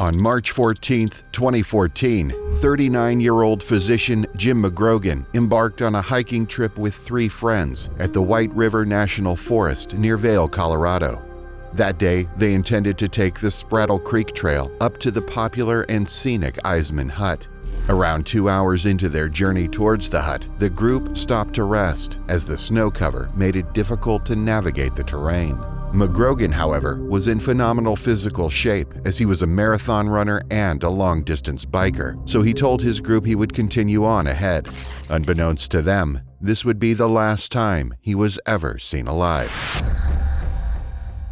On March 14, 2014, 39-year-old physician Jim McGrogan embarked on a hiking trip with 3 friends at the White River National Forest near Vail, Colorado. That day, they intended to take the Spraddle Creek Trail up to the popular and scenic Eisman Hut. Around 2 hours into their journey towards the hut, the group stopped to rest as the snow cover made it difficult to navigate the terrain. McGrogan, however, was in phenomenal physical shape as he was a marathon runner and a long-distance biker, so he told his group he would continue on ahead. Unbeknownst to them, this would be the last time he was ever seen alive.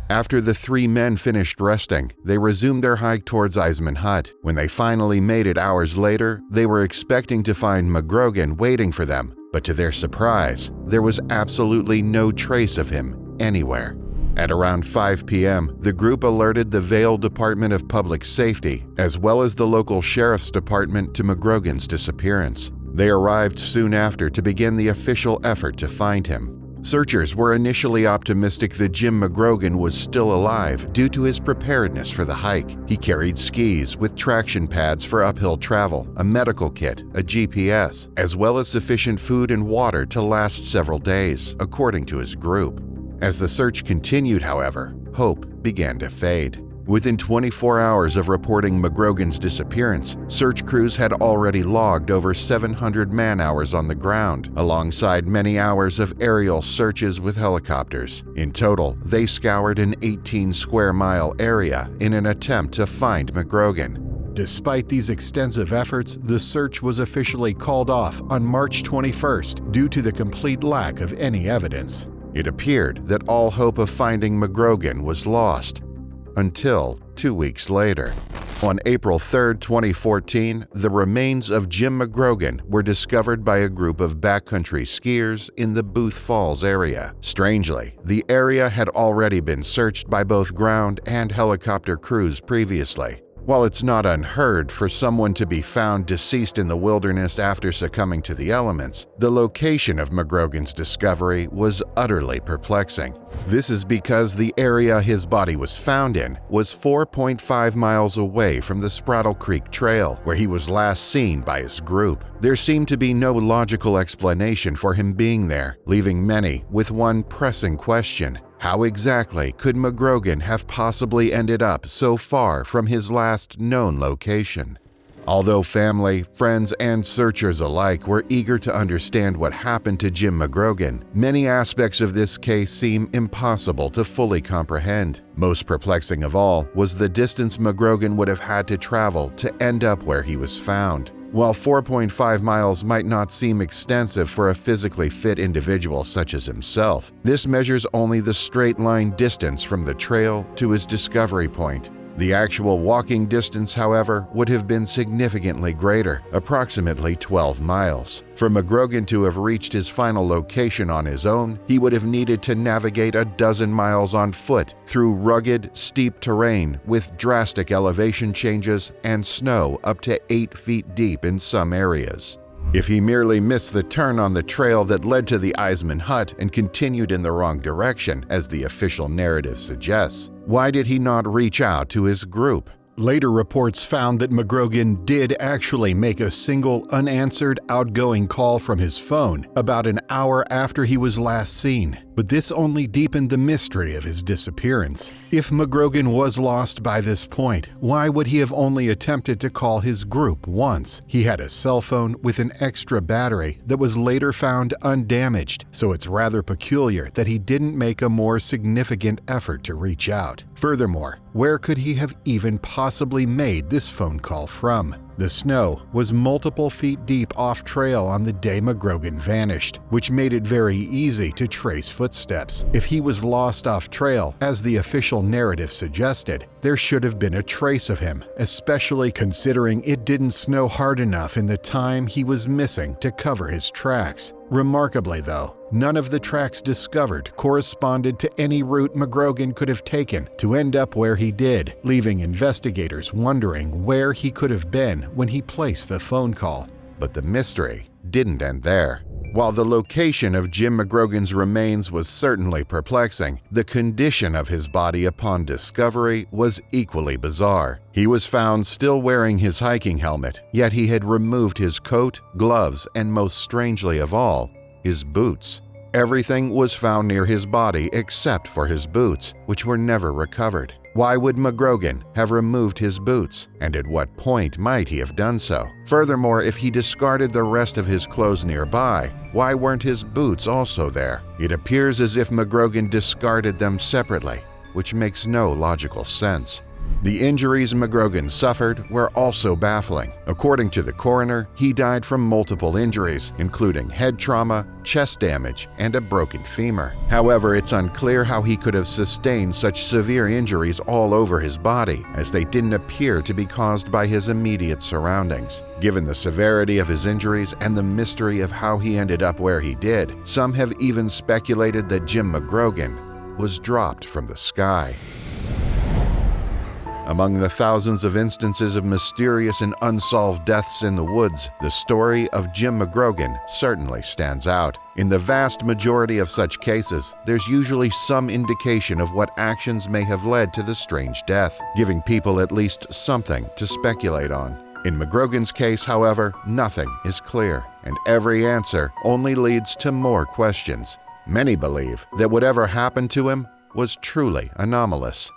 After the 3 men finished resting, they resumed their hike towards Eisman Hut. When they finally made it hours later, they were expecting to find McGrogan waiting for them, but to their surprise, there was absolutely no trace of him anywhere. At around 5 p.m., the group alerted the Vail Department of Public Safety, as well as the local sheriff's department, to McGrogan's disappearance. They arrived soon after to begin the official effort to find him. Searchers were initially optimistic that Jim McGrogan was still alive due to his preparedness for the hike. He carried skis with traction pads for uphill travel, a medical kit, a GPS, as well as sufficient food and water to last several days, according to his group. As the search continued, however, hope began to fade. Within 24 hours of reporting McGrogan's disappearance, search crews had already logged over 700 man-hours on the ground, alongside many hours of aerial searches with helicopters. In total, they scoured an 18-square-mile area in an attempt to find McGrogan. Despite these extensive efforts, the search was officially called off on March 21st due to the complete lack of any evidence. It appeared that all hope of finding McGrogan was lost, until 2 weeks later. On April 3, 2014, the remains of Jim McGrogan were discovered by a group of backcountry skiers in the Booth Falls area. Strangely, the area had already been searched by both ground and helicopter crews previously. While it's not unheard for someone to be found deceased in the wilderness after succumbing to the elements, the location of McGrogan's discovery was utterly perplexing. This is because the area his body was found in was 4.5 miles away from the Spraddle Creek Trail, where he was last seen by his group. There seemed to be no logical explanation for him being there, leaving many with one pressing question. How exactly could McGrogan have possibly ended up so far from his last known location? Although family, friends, and searchers alike were eager to understand what happened to Jim McGrogan, many aspects of this case seem impossible to fully comprehend. Most perplexing of all was the distance McGrogan would have had to travel to end up where he was found. While 4.5 miles might not seem extensive for a physically fit individual such as himself, this measures only the straight-line distance from the trail to his discovery point. The actual walking distance, however, would have been significantly greater, approximately 12 miles. For McGrogan to have reached his final location on his own, he would have needed to navigate a dozen miles on foot through rugged, steep terrain with drastic elevation changes and snow up to 8 feet deep in some areas. If he merely missed the turn on the trail that led to the Eisman Hut and continued in the wrong direction, as the official narrative suggests, why did he not reach out to his group? Later reports found that McGrogan did actually make a single unanswered outgoing call from his phone about an hour after he was last seen, but this only deepened the mystery of his disappearance. If McGrogan was lost by this point, why would he have only attempted to call his group once? He had a cell phone with an extra battery that was later found undamaged, so it's rather peculiar that he didn't make a more significant effort to reach out. Furthermore, where could he have even possibly made this phone call from? The snow was multiple feet deep off-trail on the day McGrogan vanished, which made it very easy to trace footsteps. If he was lost off-trail, as the official narrative suggested, there should have been a trace of him, especially considering it didn't snow hard enough in the time he was missing to cover his tracks. Remarkably, though, none of the tracks discovered corresponded to any route McGrogan could have taken to end up where he did, leaving investigators wondering where he could have been when he placed the phone call. But the mystery didn't end there. While the location of Jim McGrogan's remains was certainly perplexing, the condition of his body upon discovery was equally bizarre. He was found still wearing his hiking helmet, yet he had removed his coat, gloves, and most strangely of all, his boots. Everything was found near his body except for his boots, which were never recovered. Why would McGrogan have removed his boots, and at what point might he have done so? Furthermore, if he discarded the rest of his clothes nearby, why weren't his boots also there? It appears as if McGrogan discarded them separately, which makes no logical sense. The injuries McGrogan suffered were also baffling. According to the coroner, he died from multiple injuries, including head trauma, chest damage, and a broken femur. However, it's unclear how he could have sustained such severe injuries all over his body, as they didn't appear to be caused by his immediate surroundings. Given the severity of his injuries and the mystery of how he ended up where he did, some have even speculated that Jim McGrogan was dropped from the sky. Among the thousands of instances of mysterious and unsolved deaths in the woods, the story of Jim McGrogan certainly stands out. In the vast majority of such cases, there's usually some indication of what actions may have led to the strange death, giving people at least something to speculate on. In McGrogan's case, however, nothing is clear, and every answer only leads to more questions. Many believe that whatever happened to him was truly anomalous.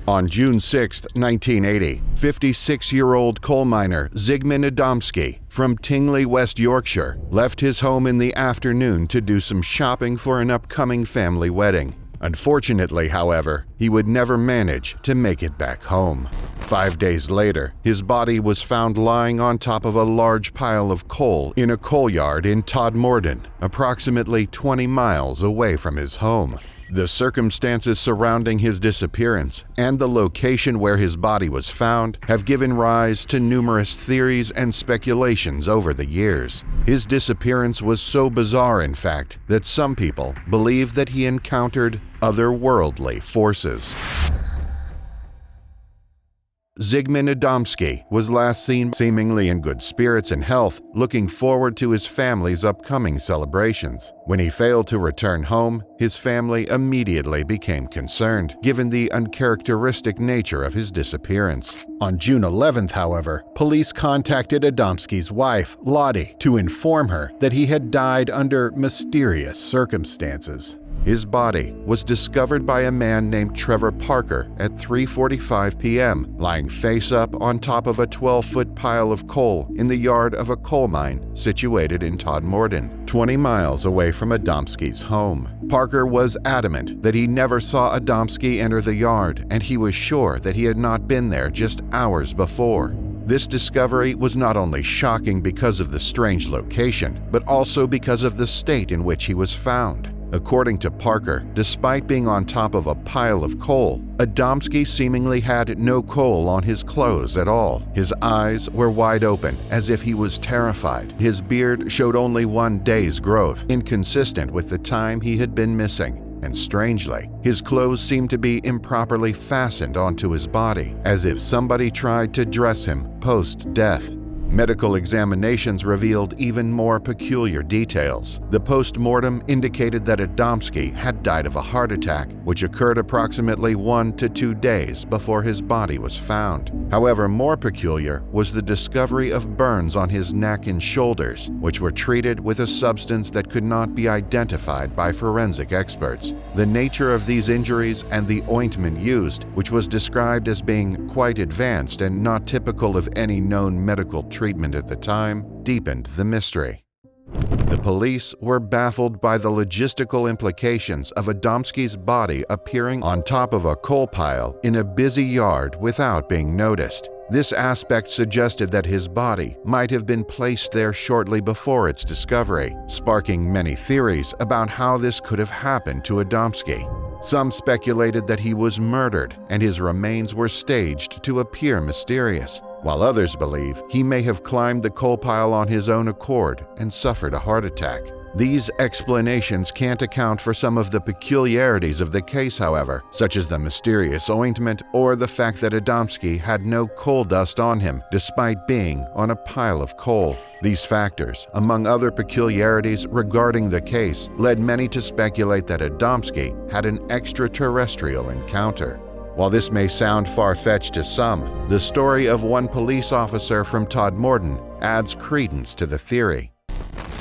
On June 6, 1980, 56-year-old coal miner Zigmund Adamski from Tingley, West Yorkshire, left his home in the afternoon to do some shopping for an upcoming family wedding. Unfortunately, however, he would never manage to make it back home. 5 days later, his body was found lying on top of a large pile of coal in a coal yard in Todmorden, approximately 20 miles away from his home. The circumstances surrounding his disappearance and the location where his body was found have given rise to numerous theories and speculations over the years. His disappearance was so bizarre, in fact, that some people believe that he encountered otherworldly forces. Zigmund Adamski was last seen seemingly in good spirits and health, looking forward to his family's upcoming celebrations. When he failed to return home, his family immediately became concerned, given the uncharacteristic nature of his disappearance. On June 11th, however, police contacted Adamski's wife, Lottie, to inform her that he had died under mysterious circumstances. His body was discovered by a man named Trevor Parker at 3:45 p.m., lying face up on top of a 12-foot pile of coal in the yard of a coal mine situated in Todmorden, 20 miles away from Adamski's home. Parker was adamant that he never saw Adamski enter the yard, and he was sure that he had not been there just hours before. This discovery was not only shocking because of the strange location, but also because of the state in which he was found. According to Parker, despite being on top of a pile of coal, Adamski seemingly had no coal on his clothes at all. His eyes were wide open, as if he was terrified. His beard showed only 1 day's growth, inconsistent with the time he had been missing. And strangely, his clothes seemed to be improperly fastened onto his body, as if somebody tried to dress him post-death. Medical examinations revealed even more peculiar details. The post-mortem indicated that Adamski had died of a heart attack, which occurred approximately 1 to 2 days before his body was found. However, more peculiar was the discovery of burns on his neck and shoulders, which were treated with a substance that could not be identified by forensic experts. The nature of these injuries and the ointment used, which was described as being quite advanced and not typical of any known medical treatment at the time, deepened the mystery. The police were baffled by the logistical implications of Adamski's body appearing on top of a coal pile in a busy yard without being noticed. This aspect suggested that his body might have been placed there shortly before its discovery, sparking many theories about how this could have happened to Adamski. Some speculated that he was murdered and his remains were staged to appear mysterious. while others believe he may have climbed the coal pile on his own accord and suffered a heart attack. These explanations can't account for some of the peculiarities of the case, however, such as the mysterious ointment or the fact that Adamski had no coal dust on him despite being on a pile of coal. These factors, among other peculiarities regarding the case, led many to speculate that Adamski had an extraterrestrial encounter. While this may sound far-fetched to some, the story of one police officer from Todmorden adds credence to the theory.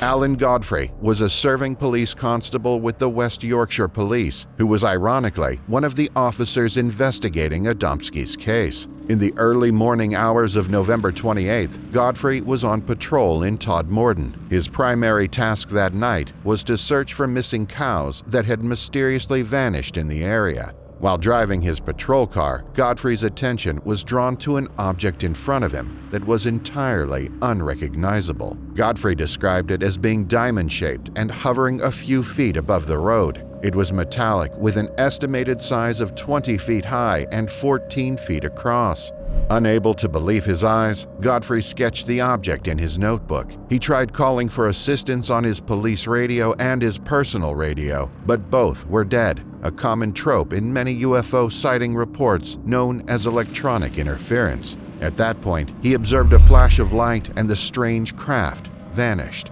Alan Godfrey was a serving police constable with the West Yorkshire Police, who was ironically one of the officers investigating Adamski's case. In the early morning hours of November 28th, Godfrey was on patrol in Todmorden. His primary task that night was to search for missing cows that had mysteriously vanished in the area. While driving his patrol car, Godfrey's attention was drawn to an object in front of him that was entirely unrecognizable. Godfrey described it as being diamond-shaped and hovering a few feet above the road. It was metallic with an estimated size of 20 feet high and 14 feet across. Unable to believe his eyes, Godfrey sketched the object in his notebook. He tried calling for assistance on his police radio and his personal radio, but both were dead, a common trope in many UFO sighting reports known as electronic interference. At that point, he observed a flash of light and the strange craft vanished.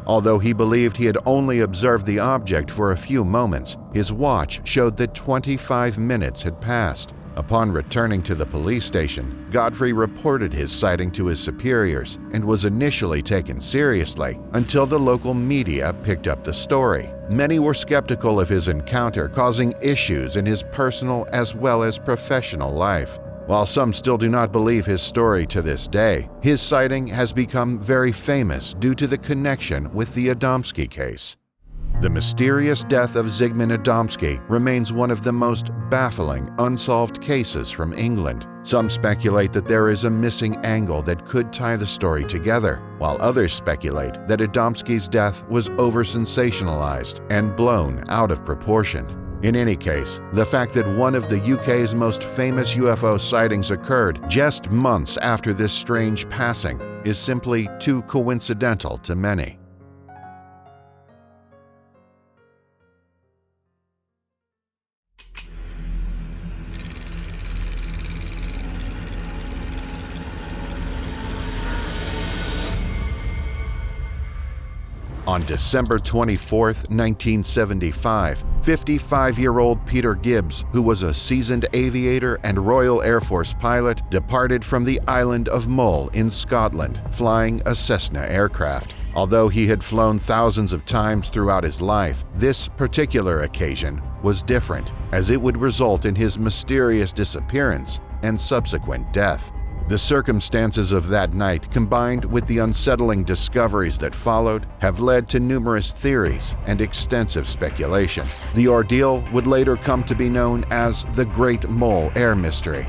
Although he believed he had only observed the object for a few moments, his watch showed that 25 minutes had passed. Upon returning to the police station, Godfrey reported his sighting to his superiors and was initially taken seriously until the local media picked up the story. Many were skeptical of his encounter causing issues in his personal as well as professional life. While some still do not believe his story to this day, his sighting has become very famous due to the connection with the Adamski case. The mysterious death of Zigmund Adamski remains one of the most baffling unsolved cases from England. Some speculate that there is a missing angle that could tie the story together, while others speculate that Adamski's death was over-sensationalized and blown out of proportion. In any case, the fact that one of the UK's most famous UFO sightings occurred just months after this strange passing is simply too coincidental to many. On December 24, 1975, 55-year-old Peter Gibbs, who was a seasoned aviator and Royal Air Force pilot, departed from the island of Mull in Scotland, flying a Cessna aircraft. Although he had flown thousands of times throughout his life, this particular occasion was different, as it would result in his mysterious disappearance and subsequent death. The circumstances of that night, combined with the unsettling discoveries that followed, have led to numerous theories and extensive speculation. The ordeal would later come to be known as the Great Mull Air Mystery.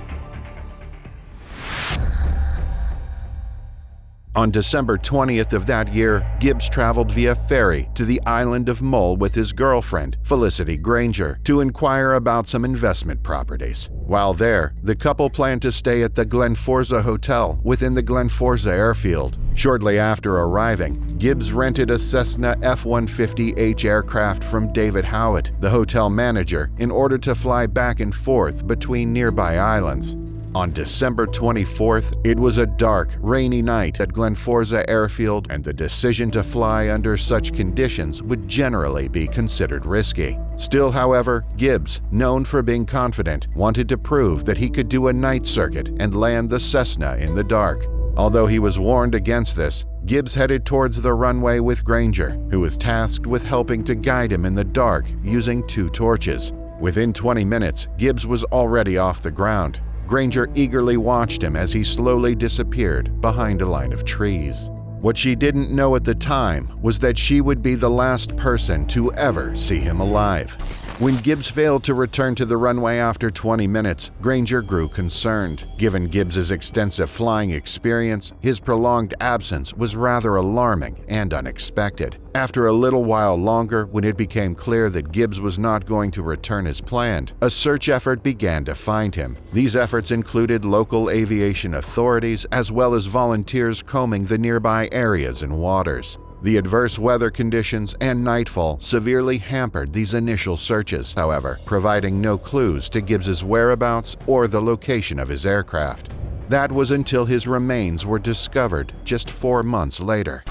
On December 20th of that year, Gibbs traveled via ferry to the island of Mull with his girlfriend, Felicity Granger, to inquire about some investment properties. While there, the couple planned to stay at the Glenforza Hotel within the Glenforza airfield. Shortly after arriving, Gibbs rented a Cessna F-150H aircraft from David Howitt, the hotel manager, in order to fly back and forth between nearby islands. On December 24th, it was a dark, rainy night at Glenforza Airfield, and the decision to fly under such conditions would generally be considered risky. Still, however, Gibbs, known for being confident, wanted to prove that he could do a night circuit and land the Cessna in the dark. Although he was warned against this, Gibbs headed towards the runway with Granger, who was tasked with helping to guide him in the dark using 2 torches. Within 20 minutes, Gibbs was already off the ground. Granger eagerly watched him as he slowly disappeared behind a line of trees. What she didn't know at the time was that she would be the last person to ever see him alive. When Gibbs failed to return to the runway after 20 minutes, Granger grew concerned. Given Gibbs's extensive flying experience, his prolonged absence was rather alarming and unexpected. After a little while longer, when it became clear that Gibbs was not going to return as planned, a search effort began to find him. These efforts included local aviation authorities as well as volunteers combing the nearby areas and waters. The adverse weather conditions and nightfall severely hampered these initial searches, however, providing no clues to Gibbs's whereabouts or the location of his aircraft. That was until his remains were discovered just 4 months later.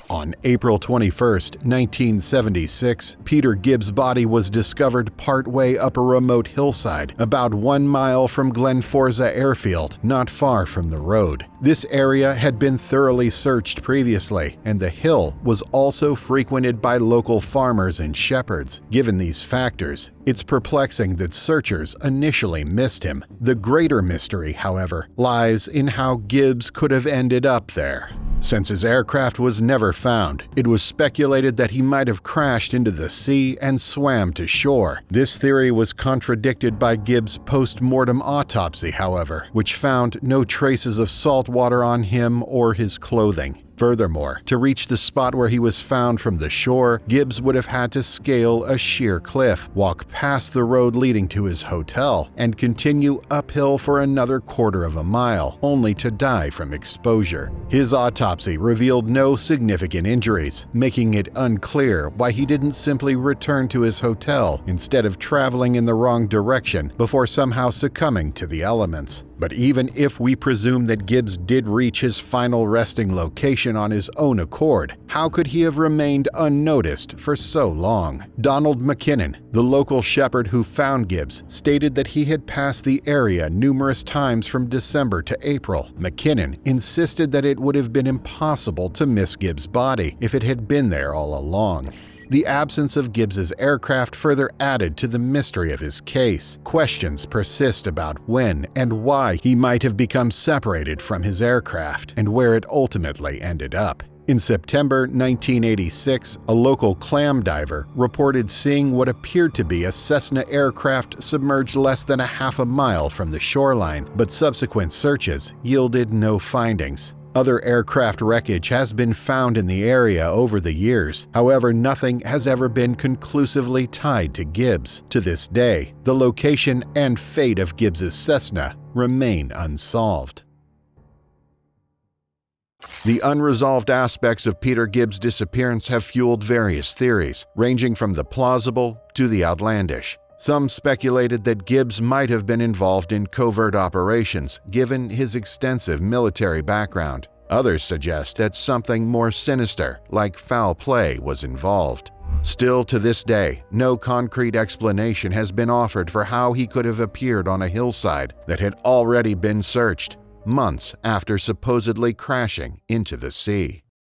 On April 21, 1976, Peter Gibbs' body was discovered partway up a remote hillside about 1 mile from Glen Forza Airfield, not far from the road. This area had been thoroughly searched previously, and the hill was also frequented by local farmers and shepherds. Given these factors, it's perplexing that searchers initially missed him. The greater mystery, however, lies in how Gibbs could have ended up there. Since his aircraft was never found, it was speculated that he might have crashed into the sea and swam to shore. This theory was contradicted by Gibbs' post-mortem autopsy, however, which found no traces of salt water on him or his clothing. Furthermore, to reach the spot where he was found from the shore, Gibbs would have had to scale a sheer cliff, walk past the road leading to his hotel, and continue uphill for another quarter of a mile, only to die from exposure. His autopsy revealed no significant injuries, making it unclear why he didn't simply return to his hotel instead of traveling in the wrong direction before somehow succumbing to the elements. But even if we presume that Gibbs did reach his final resting location on his own accord, how could he have remained unnoticed for so long? Donald McKinnon, the local shepherd who found Gibbs, stated that he had passed the area numerous times from December to April. McKinnon insisted that it would have been impossible to miss Gibbs' body if it had been there all along. The absence of Gibbs's aircraft further added to the mystery of his case. Questions persist about when and why he might have become separated from his aircraft and where it ultimately ended up. In September 1986, a local clam diver reported seeing what appeared to be a Cessna aircraft submerged less than a half a mile from the shoreline, but subsequent searches yielded no findings. Other aircraft wreckage has been found in the area over the years. However, nothing has ever been conclusively tied to Gibbs. To this day, the location and fate of Gibbs's Cessna remain unsolved. The unresolved aspects of Peter Gibbs' disappearance have fueled various theories, ranging from the plausible to the outlandish. Some speculated that Gibbs might have been involved in covert operations, given his extensive military background. Others suggest that something more sinister, like foul play, was involved. Still to this day, no concrete explanation has been offered for how he could have appeared on a hillside that had already been searched, months after supposedly crashing into the sea.